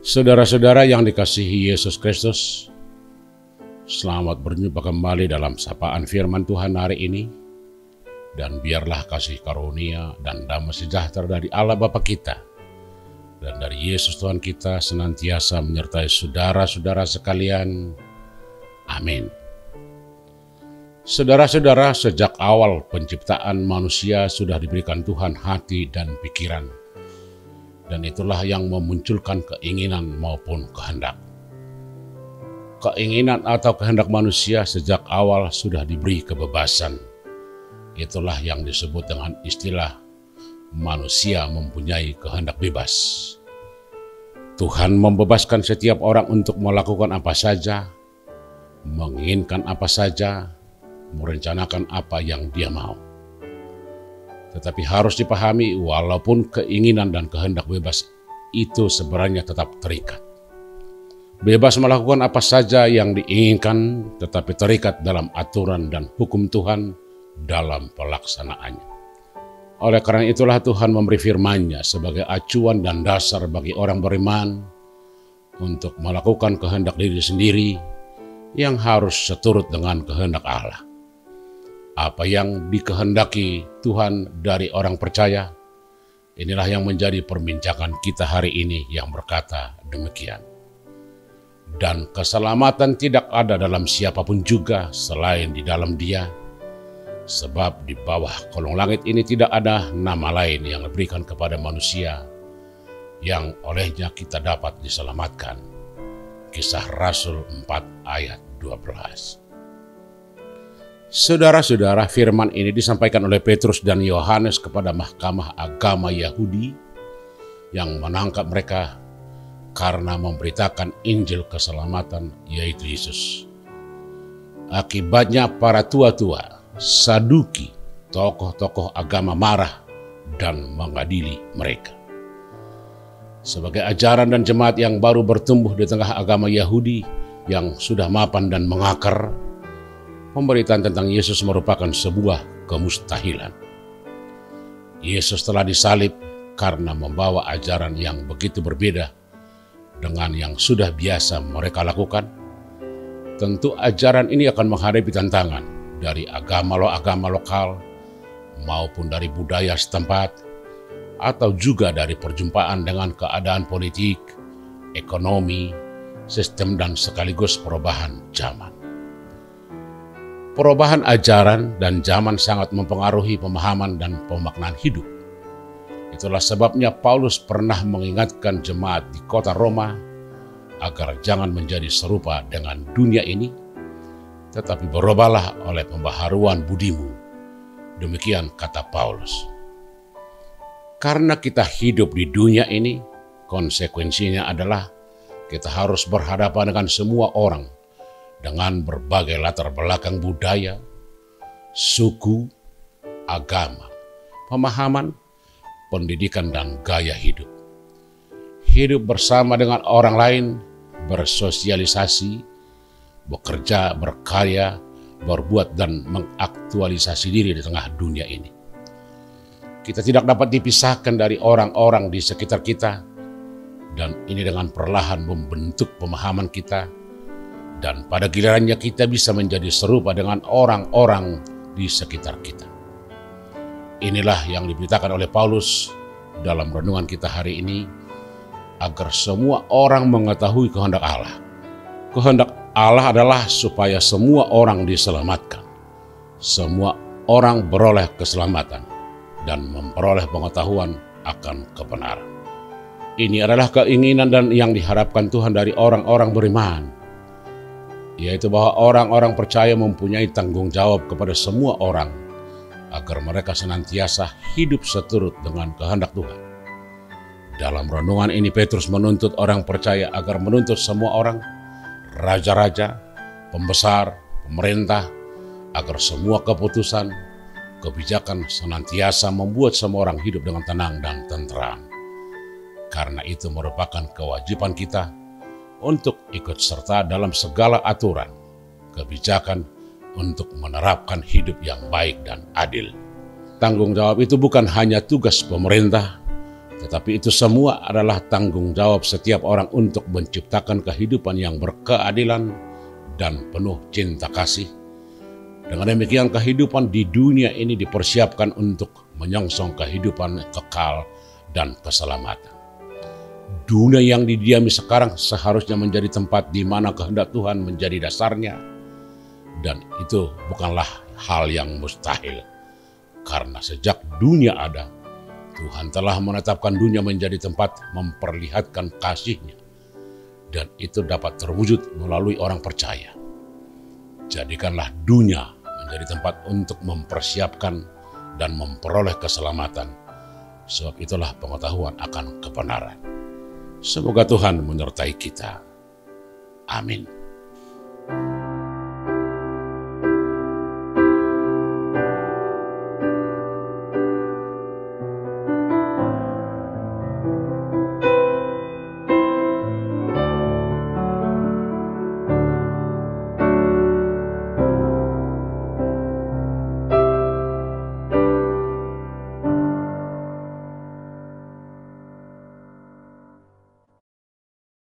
Saudara-saudara yang dikasihi Yesus Kristus, selamat berjumpa kembali dalam sapaan firman Tuhan hari ini. Dan biarlah kasih karunia dan damai sejahtera dari Allah Bapa kita dan dari Yesus Tuhan kita senantiasa menyertai saudara-saudara sekalian. Amin. Saudara-saudara, sejak awal penciptaan manusia sudah diberikan Tuhan hati dan pikiran. Dan itulah yang memunculkan keinginan maupun kehendak. Keinginan atau kehendak manusia sejak awal sudah diberi kebebasan. Itulah yang disebut dengan istilah manusia mempunyai kehendak bebas. Tuhan membebaskan setiap orang untuk melakukan apa saja, menginginkan apa saja, merencanakan apa yang dia mau. Tetapi harus dipahami, walaupun keinginan dan kehendak bebas itu sebenarnya tetap terikat. Bebas melakukan apa saja yang diinginkan, tetapi terikat dalam aturan dan hukum Tuhan dalam pelaksanaannya. Oleh karena itulah Tuhan memberi firman-Nya sebagai acuan dan dasar bagi orang beriman untuk melakukan kehendak diri sendiri yang harus seturut dengan kehendak Allah. Apa yang dikehendaki Tuhan dari orang percaya, inilah yang menjadi perbincangan kita hari ini yang berkata demikian. Dan keselamatan tidak ada dalam siapapun juga selain di dalam Dia, sebab di bawah kolong langit ini tidak ada nama lain yang diberikan kepada manusia yang olehnya kita dapat diselamatkan. Kisah Rasul 4 ayat 12. Saudara-saudara, firman ini disampaikan oleh Petrus dan Yohanes kepada mahkamah agama Yahudi yang menangkap mereka karena memberitakan Injil keselamatan, yaitu Yesus. Akibatnya para tua-tua, Saduki, tokoh-tokoh agama marah dan mengadili mereka. Sebagai ajaran dan jemaat yang baru bertumbuh di tengah agama Yahudi yang sudah mapan dan mengakar, pemberitaan tentang Yesus merupakan sebuah kemustahilan. Yesus telah disalib karena membawa ajaran yang begitu berbeda dengan yang sudah biasa mereka lakukan. Tentu ajaran ini akan menghadapi tantangan dari agama lokal maupun dari budaya setempat, atau juga dari perjumpaan dengan keadaan politik, ekonomi, sistem dan sekaligus perubahan zaman. Perubahan ajaran dan zaman sangat mempengaruhi pemahaman dan pemaknaan hidup. Itulah sebabnya Paulus pernah mengingatkan jemaat di kota Roma agar jangan menjadi serupa dengan dunia ini, tetapi berubahlah oleh pembaharuan budimu. Demikian kata Paulus. Karena kita hidup di dunia ini, konsekuensinya adalah kita harus berhadapan dengan semua orang dengan berbagai latar belakang budaya, suku, agama, pemahaman, pendidikan, dan gaya hidup. Hidup bersama dengan orang lain, bersosialisasi, bekerja, berkarya, berbuat, dan mengaktualisasi diri di tengah dunia ini. Kita tidak dapat dipisahkan dari orang-orang di sekitar kita, dan ini dengan perlahan membentuk pemahaman kita, dan pada gilirannya kita bisa menjadi serupa dengan orang-orang di sekitar kita. Inilah yang diberitakan oleh Paulus dalam renungan kita hari ini, agar semua orang mengetahui kehendak Allah. Kehendak Allah adalah supaya semua orang diselamatkan, semua orang beroleh keselamatan dan memperoleh pengetahuan akan kebenaran. Ini adalah keinginan dan yang diharapkan Tuhan dari orang-orang beriman, yaitu bahwa orang-orang percaya mempunyai tanggung jawab kepada semua orang agar mereka senantiasa hidup seturut dengan kehendak Tuhan. Dalam renungan ini Petrus menuntut orang percaya agar menuntut semua orang, raja-raja, pembesar, pemerintah, agar semua keputusan, kebijakan senantiasa membuat semua orang hidup dengan tenang dan tentram. Karena itu merupakan kewajiban kita untuk ikut serta dalam segala aturan, kebijakan untuk menerapkan hidup yang baik dan adil. Tanggung jawab itu bukan hanya tugas pemerintah, Tetapi itu semua adalah tanggung jawab setiap orang untuk menciptakan kehidupan yang berkeadilan dan penuh cinta kasih. Dengan demikian kehidupan di dunia ini dipersiapkan untuk menyongsong kehidupan kekal dan keselamatan. Dunia yang didiami sekarang seharusnya menjadi tempat di mana kehendak Tuhan menjadi dasarnya. Dan itu bukanlah hal yang mustahil. Karena sejak dunia ada, Tuhan telah menetapkan dunia menjadi tempat memperlihatkan kasih-Nya. Dan itu dapat terwujud melalui orang percaya. Jadikanlah dunia menjadi tempat untuk mempersiapkan dan memperoleh keselamatan. Sebab itulah pengetahuan akan kebenaran. Semoga Tuhan menyertai kita. Amin.